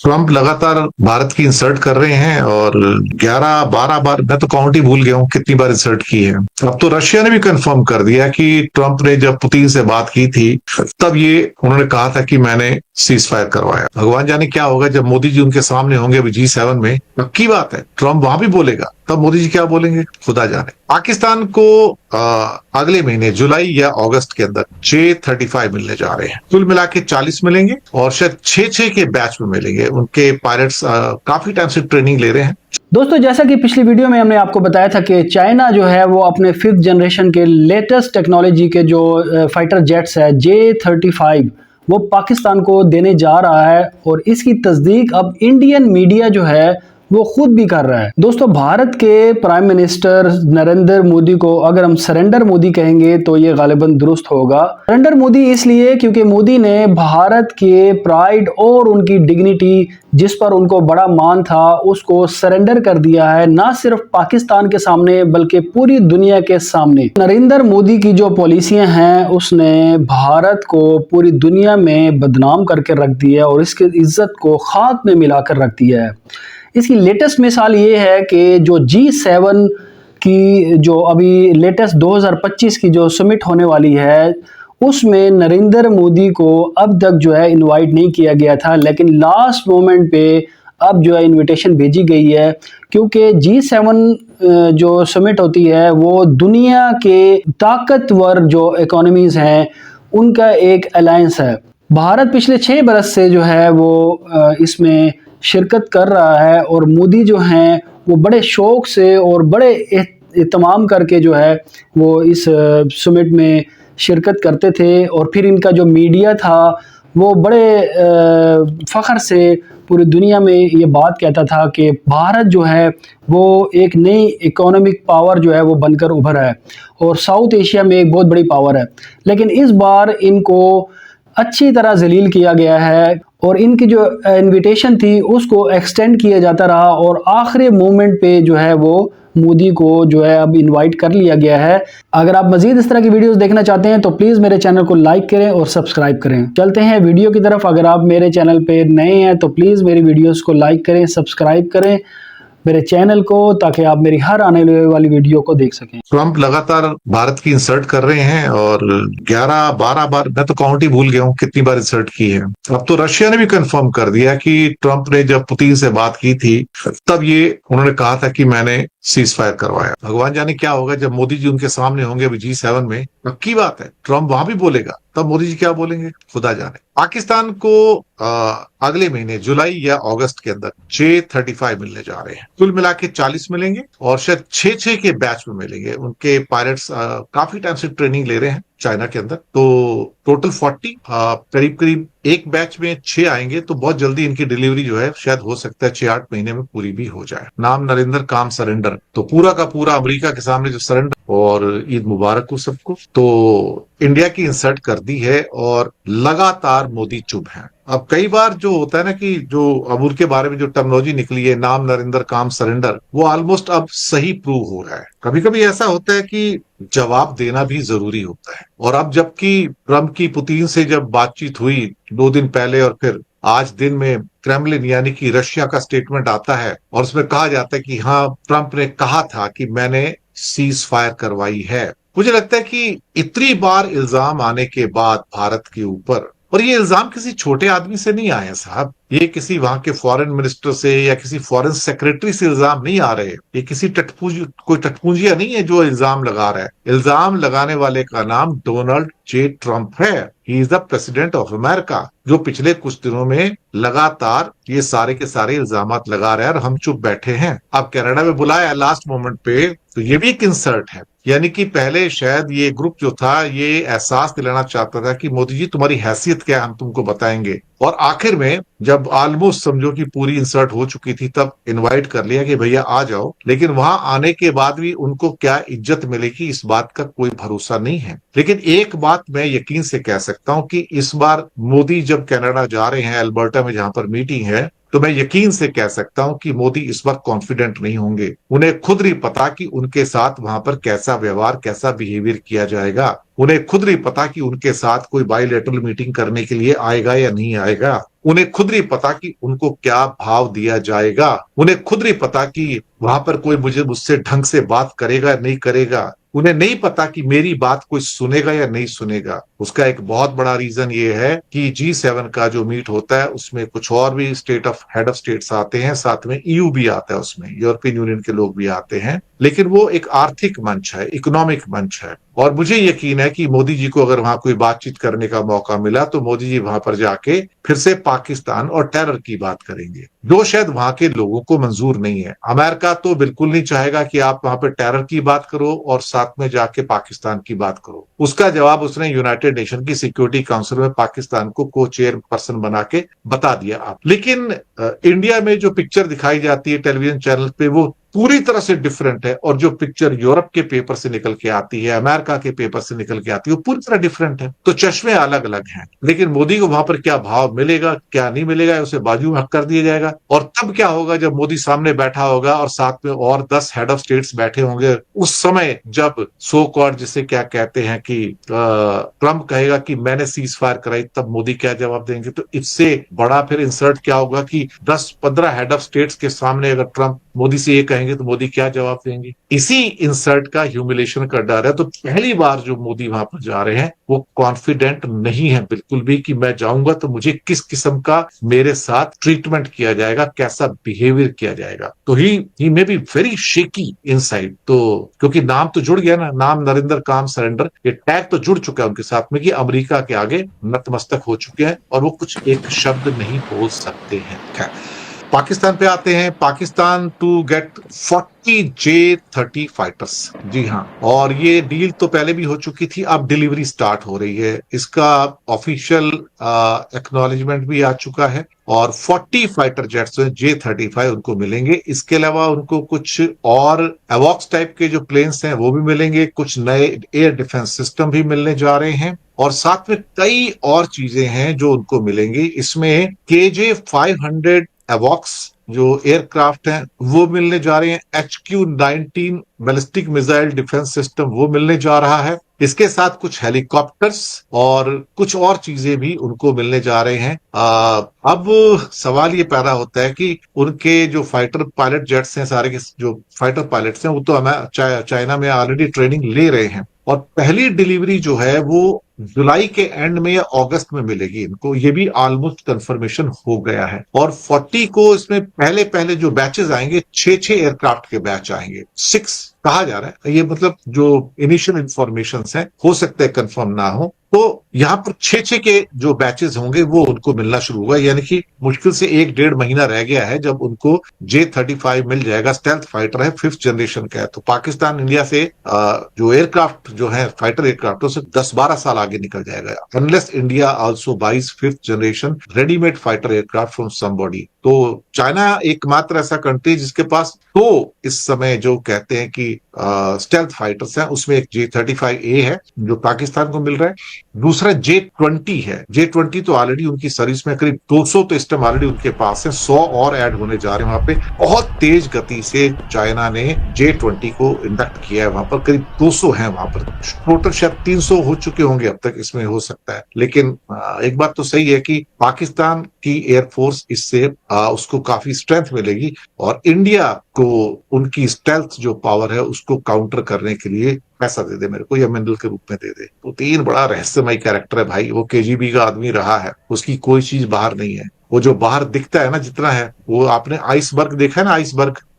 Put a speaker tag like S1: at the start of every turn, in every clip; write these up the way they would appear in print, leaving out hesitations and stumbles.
S1: Trump लगातार भारत की insult कर रहे हैं और 11-12 बार, मैं तो काउंट ही भूल गया हूँ कितनी बार इंसल्ट की है। अब तो रशिया ने भी कंफर्म कर दिया कि ट्रम्प ने जब पुतिन से बात की थी तब ये उन्होंने कहा था कि मैंने सीज फायर करवाया। भगवान जाने क्या होगा जब मोदी जी उनके सामने होंगे अभी G7 में। पक्की बात है ट्रम्प वहां भी बोलेगा, तब मोदी जी क्या बोलेंगे खुदा जाने। पाकिस्तान को अगले महीने जुलाई या अगस्त के अंदर J-35 मिलने जा रहे हैं। कुल मिला के 40 मिलेंगे और शायद 6-6 के बैच में मिलेंगे। उनके पायलट्स काफी टाइम से ट्रेनिंग ले रहे हैं।
S2: दोस्तों, जैसा कि पिछली वीडियो में हमने आपको बताया था कि चाइना जो है वो अपने 5th जनरेशन के लेटेस्ट टेक्नोलॉजी के जो फाइटर जेट्स है J-35 वो पाकिस्तान को देने जा रहा है और इसकी तस्दीक अब इंडियन मीडिया जो है वो खुद भी कर रहा है। दोस्तों, भारत के प्राइम मिनिस्टर नरेंद्र मोदी को अगर हम सरेंडर मोदी कहेंगे तो ये गालिबन दुरुस्त होगा। सरेंडर मोदी इसलिए क्योंकि मोदी ने भारत के प्राइड और उनकी डिग्निटी, जिस पर उनको बड़ा मान था, उसको सरेंडर कर दिया है, ना सिर्फ पाकिस्तान के सामने बल्कि पूरी दुनिया के सामने। नरेंद्र मोदी की जो पॉलिसियां हैं उसने भारत को पूरी दुनिया में बदनाम करके रख दिया और इसकी इज्जत को खाक में मिलाकर रख दिया है। इसकी लेटेस्ट मिसाल ये है कि जो G7 की जो अभी लेटेस्ट 2025 की जो समिट होने वाली है उसमें नरेंद्र मोदी को अब तक जो है इनवाइट नहीं किया गया था, लेकिन लास्ट मोमेंट पे अब जो है इनविटेशन भेजी गई है क्योंकि G7 जो समिट होती है वो दुनिया के ताकतवर जो इकोनॉमीज हैं उनका एक अलायंस है। भारत पिछले 6 बरस से जो है वो इसमें शिरकत कर रहा है और मोदी जो हैं वो बड़े शौक से और बड़े इत्माम करके जो है वो इस समिट में शिरकत करते थे और फिर इनका जो मीडिया था वो बड़े फ़ख्र से पूरी दुनिया में ये बात कहता था कि भारत जो है वो एक नई इकोनॉमिक पावर जो है वो बनकर उभरा है और साउथ एशिया में एक बहुत बड़ी पावर है। लेकिन इस बार इनको अच्छी तरह जलील किया गया है और इनकी जो इनविटेशन थी उसको एक्सटेंड किया जाता रहा और आखिरी मोमेंट पे जो है वो मोदी को जो है अब इनवाइट कर लिया गया है। अगर आप मजीद इस तरह की वीडियोस देखना चाहते हैं तो प्लीज़ मेरे चैनल को लाइक करें और सब्सक्राइब करें। चलते हैं वीडियो की तरफ। अगर आप मेरे चैनल पे नए हैं तो प्लीज़ मेरी वीडियोस को लाइक करें, सब्सक्राइब करें मेरे चैनल को, ताकि आप मेरी हर आने वाली वीडियो को देख सकें।
S1: ट्रम्प लगातार भारत की इंसल्ट कर रहे हैं और 11-12 बार, मैं तो काउंट ही भूल गया हूँ कितनी बार इंसल्ट की है। अब तो रशिया ने भी कंफर्म कर दिया कि ट्रम्प ने जब पुतिन से बात की थी तब ये उन्होंने कहा था कि मैंने सीज फायर करवाया। भगवान जाने क्या होगा जब मोदी जी उनके सामने होंगे अभी G7 में। पक्की बात है ट्रम्प वहां भी बोलेगा, तब मोदी जी क्या बोलेंगे खुदा जाने। पाकिस्तान को अगले महीने जुलाई या अगस्त के अंदर J-35 मिलने जा रहे हैं। कुल मिला के 40 मिलेंगे और शायद 6-6 के बैच में मिलेंगे। उनके पायलट्स काफी टाइम से ट्रेनिंग ले रहे हैं चाइना के अंदर। तो टोटल 40 करीब करीब एक बैच में 6 आएंगे तो बहुत जल्दी इनकी डिलीवरी जो है शायद हो सकता है 6-8 महीने में पूरी भी हो जाए। नाम नरेंद्र काम सरेंडर, तो पूरा का पूरा अमेरिका के सामने जो सरेंडर। और ईद मुबारक हो सबको। तो इंडिया की इंसल्ट कर दी है और लगातार मोदी चुप है। अब कई बार जो होता है ना कि जो अब उनके बारे में जो टर्मिनोलॉजी निकली है नाम नरेंद्र काम सरेंडर, वो ऑलमोस्ट अब सही प्रूव हो रहा है। कभी कभी ऐसा होता है कि जवाब देना भी जरूरी होता है। और अब जबकि ट्रम्प की पुतिन से जब बातचीत हुई 2 दिन पहले और फिर आज दिन में क्रेमलिन यानी कि रशिया का स्टेटमेंट आता है और उसमें कहा जाता है कि हाँ ट्रम्प ने कहा था कि मैंने सीज फायर करवाई है। मुझे लगता है कि इतनी बार इल्जाम आने के बाद भारत के ऊपर, और ये इल्जाम किसी छोटे आदमी से नहीं आए साहब, ये किसी वहां के फॉरेन मिनिस्टर से या किसी फॉरेन सेक्रेटरी से इल्जाम नहीं आ रहे। ये किसी कोई टटपूंजिया नहीं है जो इल्जाम लगा रहा है। इल्जाम लगाने वाले का नाम डोनाल्ड J. ट्रम्प है। He is the president of America, जो पिछले कुछ दिनों में लगातार ये सारे के सारे इल्जाम लगा रहे हैं और हम चुप बैठे हैं। अब कनाडा में बुलाया लास्ट मोमेंट पे, तो ये भी एक इंसल्ट है। यानी कि पहले शायद ये ग्रुप जो था ये एहसास दिलाना चाहता था कि मोदी जी तुम्हारी हैसियत क्या है हम तुमको बताएंगे, और आखिर में जब ऑलमोस्ट समझो कि पूरी इंसर्ट हो चुकी थी तब इनवाइट कर लिया कि भैया आ जाओ। लेकिन वहां आने के बाद भी उनको क्या इज्जत मिलेगी इस बात का कोई भरोसा नहीं है। लेकिन एक बात मैं यकीन से कह सकता हूं कि इस बार मोदी जब कनाडा जा रहे हैं, अल्बर्टा में जहां पर मीटिंग है, तो मैं यकीन से कह सकता हूं कि मोदी इस वक्त कॉन्फिडेंट नहीं होंगे। उन्हें खुद नहीं पता कि उनके साथ वहां पर कैसा व्यवहार, कैसा बिहेवियर किया जाएगा। उन्हें खुद नहीं पता कि उनके साथ कोई बायलैटरल मीटिंग करने के लिए आएगा या नहीं आएगा। उन्हें खुद नहीं पता कि उनको क्या भाव दिया जाएगा। उन्हें खुद नहीं पता कि वहां पर कोई मुझसे ढंग से बात करेगा या नहीं करेगा। उन्हें नहीं पता कि मेरी बात कोई सुनेगा या नहीं सुनेगा। उसका एक बहुत बड़ा रीजन ये है कि G7 का जो मीट होता है उसमें कुछ और भी हेड ऑफ स्टेट्स आते हैं, साथ में EU भी आता है, उसमें यूरोपियन यूनियन के लोग भी आते हैं। लेकिन वो एक आर्थिक मंच है, इकोनॉमिक मंच है। और मुझे यकीन है कि मोदी जी को अगर वहां कोई बातचीत करने का मौका मिला तो मोदी जी वहां पर जाके फिर से पाकिस्तान और टेरर की बात करेंगे, जो शायद वहां के लोगों को मंजूर नहीं है। अमेरिका तो बिल्कुल नहीं चाहेगा कि आप वहां पर टेरर की बात करो और साथ में जाके पाकिस्तान की बात करो। उसका जवाब उसने यूनाइटेड नेशन की सिक्योरिटी काउंसिल में पाकिस्तान को को चेयर पर्सन बना के बता दिया आप। लेकिन इंडिया में जो पिक्चर दिखाई जाती है टेलीविजन चैनल पे वो पूरी तरह से डिफरेंट है, और जो पिक्चर यूरोप के पेपर से निकल के आती है, अमेरिका के पेपर से निकल के आती है, वो पूरी तरह डिफरेंट है। तो चश्मे अलग अलग हैं। लेकिन मोदी को वहां पर क्या भाव मिलेगा, क्या नहीं मिलेगा, उसे बाजू में हक कर दिया जाएगा। और तब क्या होगा जब मोदी सामने बैठा होगा और साथ में और 10 हेड ऑफ स्टेट्स बैठे होंगे, उस समय जब सो कॉल्ड जिसे क्या कहते हैं कि ट्रंप कहेगा कि मैंने सीज फायर कराई, तब मोदी क्या जवाब देंगे। तो इससे बड़ा फिर इंसर्ट क्या होगा कि 10-15 हेड ऑफ स्टेट्स के सामने अगर ट्रंप मोदी से ये कहेंगे तो मोदी क्या जवाब देंगे। इसी इंसर्ट का, ह्यूमिलेशन का डर है। तो पहली बार जो मोदी वहां पर जा रहे हैं वो कॉन्फिडेंट नहीं है बिल्कुल भी कि मैं जाऊंगा तो मुझे किस किस्म का मेरे साथ ट्रीटमेंट किया जाएगा, कैसा बिहेवियर किया जाएगा। तो ही may be very shaky inside. तो क्योंकि नाम तो जुड़ गया ना, नाम नरेंद्र काम सरेंडर, ये टैग तो जुड़ चुका है उनके साथ में कि अमेरिका के आगे नतमस्तक हो चुके हैं और वो कुछ एक शब्द नहीं बोल सकते हैं। खैर, पाकिस्तान पे आते हैं। Pakistan to get 40 J-30 fighters, जी हाँ। और ये डील तो पहले भी हो चुकी थी, अब डिलीवरी स्टार्ट हो रही है। इसका ऑफिशियल एक्नॉलेजमेंट भी आ चुका है और 40 फाइटर जेट्स J-35 उनको मिलेंगे। इसके अलावा उनको कुछ और एवॉक्स टाइप के जो प्लेन्स हैं वो भी मिलेंगे, कुछ नए एयर डिफेंस सिस्टम भी मिलने जा रहे हैं और साथ में कई और चीजें हैं जो उनको मिलेंगी। इसमें KJ-500 एवॉक्स जो एयरक्राफ्ट हैं वो मिलने जा रहे हैं, HQ-19 ballistic missile defence system वो मिलने जा रहा है। इसके साथ कुछ हेलीकॉप्टर्स और कुछ और चीजें भी उनको मिलने जा रहे हैं। अब सवाल ये पैदा होता है कि उनके जो फाइटर पायलट जेट्स हैं, सारे के जो फाइटर पायलट्स हैं वो तो हमें चाइना में ऑलरेडी ट्रेनिंग ले रहे हैं और पहली डिलीवरी जो है वो जुलाई के एंड में या अगस्त में मिलेगी इनको। ये भी ऑलमोस्ट कंफर्मेशन हो गया है। और 40 को इसमें पहले पहले जो बैचेस आएंगे, 6 एयरक्राफ्ट के बैच आएंगे। 6 कहा जा रहा है, ये मतलब जो इनिशियल इंफॉर्मेशन है, हो सकता है कंफर्म ना हो। तो यहाँ पर 6 के जो बैचेस होंगे वो उनको मिलना शुरू होगा, यानी कि मुश्किल से 1-1.5 महीना रह गया है जब उनको J-35 मिल जाएगा। स्टेल्थ फाइटर है, 5th जनरेशन का है। तो पाकिस्तान इंडिया से जो एयरक्राफ्ट जो है, फाइटर एयरक्राफ्टों से 10-12 साल आगे निकल जाएगा, unless India also buys 5th generation readymade fighter aircraft from somebody. तो चाइना एकमात्र ऐसा कंट्री जिसके पास 2 इस समय जो कहते हैं कि स्टेल्थ फाइटर्स हैं, उसमें एक J-35A है जो पाकिस्तान को मिल रहा है, दूसरा J-20 है। J-20 तो ऑलरेडी उनकी सर्विस में करीब 200 तो इस टाइम ऑलरेडी उनके पास है, 100 और ऐड होने जा रहे हैं वहां पे। बहुत तेज गति से चाइना ने J-20 को इंडक्ट किया है, वहां पर करीब 200 है वहां पर। टोटल शायद 300 हो चुके होंगे अब तक, इसमें हो सकता है। लेकिन एक बात तो सही है कि पाकिस्तान की एयरफोर्स इससे उसको काफी स्ट्रेंथ मिलेगी और इंडिया को उनकी स्टेल्थ जो पावर है उसको काउंटर करने के लिए पैसा दे दे मेरे को, या मिनरल के रूप में दे दे। पुतिन बड़ा रहस्यमय कैरेक्टर है भाई, वो KGB का आदमी रहा है, उसकी कोई चीज बाहर नहीं है। वो जो बाहर दिखता है ना जितना है, वो आपने आइसबर्ग देखा है ना,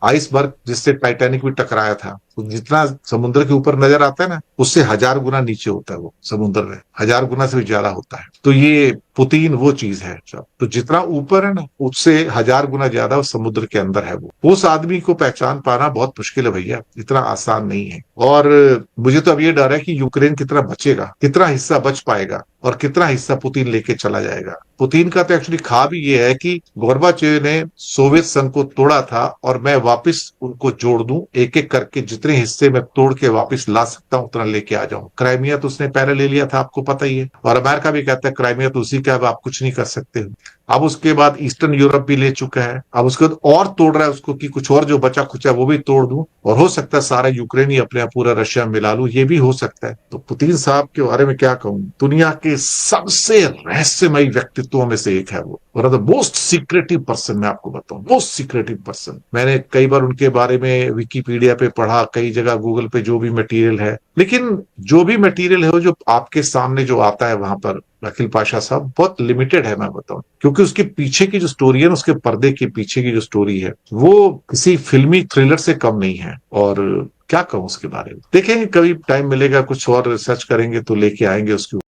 S1: आइसबर्ग जिससे टाइटैनिक भी टकराया था, तो जितना समुद्र के ऊपर नजर आता है ना, उससे 1000 गुना नीचे होता है वो समुद्र में, 1000 गुना से भी ज्यादा होता है। तो ये पुतिन वो चीज है। तो जितना ऊपर है ना, उससे 1000 गुना ज्यादा समुद्र के अंदर है वो। उस आदमी को पहचान पाना बहुत मुश्किल है भैया, इतना आसान नहीं है। और मुझे तो अब ये डर है कि यूक्रेन कितना बचेगा, कितना हिस्सा बच पाएगा और कितना हिस्सा पुतिन लेके चला जाएगा। पुतिन का तो एक्चुअली ख्वाब ये है कि गोर्बाचेव ने सोवियत संघ को तोड़ा था और मैं वापस उनको जोड़ दूं, एक एक करके जितने हिस्से मैं तोड़ के वापस ला सकता हूं उतना लेके आ जाऊं। क्राइमिया तो उसने पहले ले लिया था, आपको पता ही है। और अमेरिका भी कहता है क्राइमिया तो उसी का, अब आप कुछ नहीं कर सकते। अब उसके बाद ईस्टर्न यूरोप भी ले चुका है, अब उसके बाद और तोड़ रहा है उसको कि कुछ और जो बचा खुचा वो भी तोड़ दूं, और हो सकता है सारा यूक्रेन ही अपने आप पूरा रशिया मिला लूं, ये भी हो सकता है। तो पुतिन साहब के बारे में क्या कहूं, दुनिया के सबसे रहस्यमयी व्यक्तित्वों में से एक है वो, one of the most secretive person. मैं आपको बताऊं, मोस्ट सीक्रेटिव पर्सन। मैंने कई बार उनके बारे में विकिपीडिया पे पढ़ा, कई जगह गूगल पे जो भी मटेरियल है, लेकिन जो भी मटेरियल है वो जो आपके सामने जो आता है वहां पर अखिल पाशा साहब, बहुत लिमिटेड है मैं बताऊं, क्योंकि उसके पीछे की जो स्टोरी है ना, उसके पर्दे के पीछे की जो स्टोरी है वो किसी फिल्मी थ्रिलर से कम नहीं है। और क्या कहूं उसके बारे में, देखेंगे कभी टाइम मिलेगा कुछ और रिसर्च करेंगे तो लेके आएंगे उसके